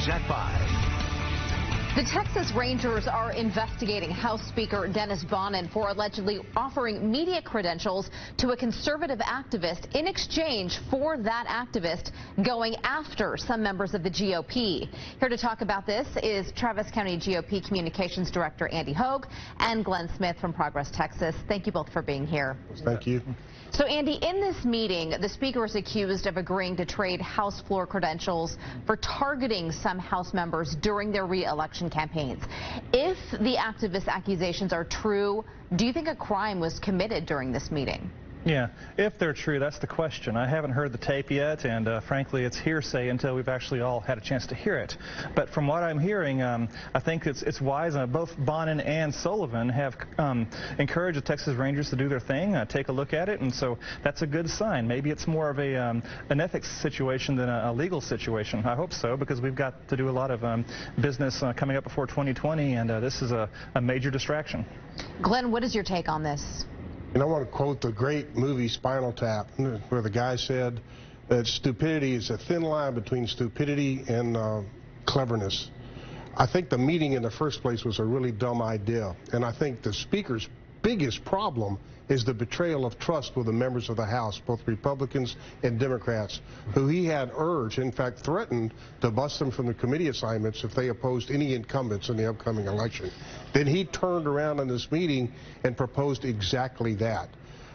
News at 5. The Texas Rangers are investigating House Speaker Dennis Bonnen for allegedly offering media credentials to a conservative activist in exchange for that activist going after some members of the GOP. Here to talk about this is Travis County GOP Communications Director Andy Hogue and Glenn Smith from Progress, Texas. Thank you both for being here. Thank you. So, Andy, in this meeting, the Speaker is accused of agreeing to trade House floor credentials for targeting some House members during their re-election campaigns. If the activist accusations are true, do you think a crime was committed during this meeting? Yeah, if they're true, that's the question. I haven't heard the tape yet, and frankly, it's hearsay until we've actually all had a chance to hear it. But from what I'm hearing, I think it's wise. Both Bonnen and Sullivan have encouraged the Texas Rangers to do their thing, take a look at it, and so that's a good sign. Maybe it's more of an ethics situation than a legal situation. I hope so, because we've got to do a lot of business coming up before 2020, and this is a major distraction. Glenn, what is your take on this? And I want to quote the great movie Spinal Tap, where the guy said that stupidity is a thin line between stupidity and cleverness. I think the meeting in the first place was a really dumb idea, and I think the Speaker's biggest problem is the betrayal of trust with the members of the House, both Republicans and Democrats, who he had urged, in fact threatened, to bust them from the committee assignments if they opposed any incumbents in the upcoming election. Then he turned around in this meeting and proposed exactly that.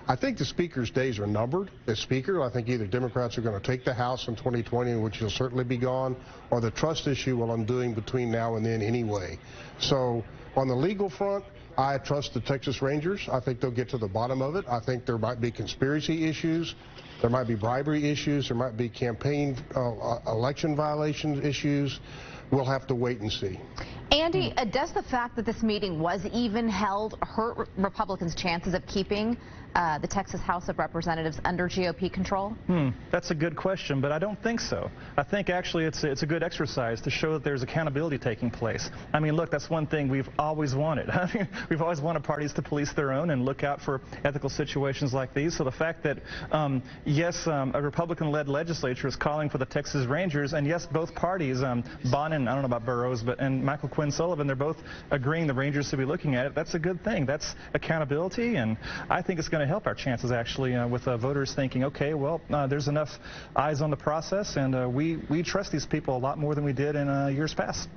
I think the Speaker's days are numbered. As Speaker, I think either Democrats are going to take the House in 2020, which he'll certainly be gone, or the trust issue will undo him between now and then anyway. So on the legal front, I trust the Texas Rangers. I think they'll get to the bottom of it. I think there might be conspiracy issues. There might be bribery issues. There might be campaign election violation issues. We'll have to wait and see. Andy, does the fact that this meeting was even held hurt Republicans' chances of keeping the Texas House of Representatives under GOP control? That's a good question, but I don't think so. I think actually it's a good exercise to show that there's accountability taking place. I mean, look, that's one thing we've always wanted. I mean, we've always wanted parties to police their own and look out for ethical situations like these. So the fact that, yes, a Republican-led legislature is calling for the Texas Rangers, and yes, both parties, Bonnen, I don't know about Burroughs, and Michael Quinn Sullivan, they're both agreeing the Rangers should be looking at it. That's a good thing. That's accountability, and I think it's going to help our chances actually with voters thinking, okay, well, there's enough eyes on the process, and we trust these people a lot more than we did in years past.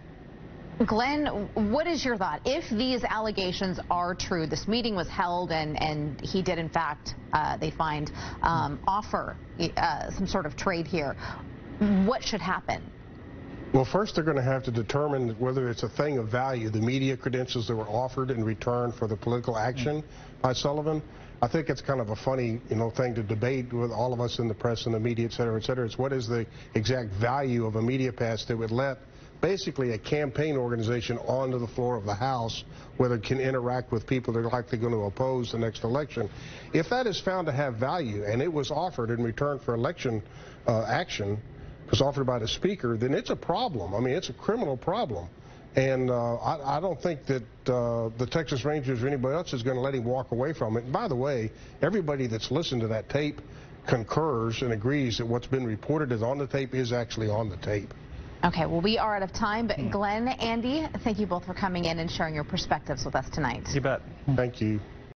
Glenn, what is your thought? If these allegations are true, this meeting was held and he did in fact, they find, offer some sort of trade here, what should happen? Well, first they're going to have to determine whether it's a thing of value, the media credentials that were offered in return for the political action by Sullivan. I think it's kind of a funny, thing to debate with all of us in the press and the media, et cetera, et cetera. It's what is the exact value of a media pass that would let basically a campaign organization onto the floor of the House where it can interact with people that are likely going to oppose the next election. If that is found to have value and it was offered in return for election action, was offered by the Speaker, then it's a problem. I mean, it's a criminal problem. And I don't think that the Texas Rangers or anybody else is going to let him walk away from it. And by the way, everybody that's listened to that tape concurs and agrees that what's been reported as on the tape is actually on the tape. Okay, well, we are out of time, but Glenn, Andy, thank you both for coming in and sharing your perspectives with us tonight. You bet. Thank you.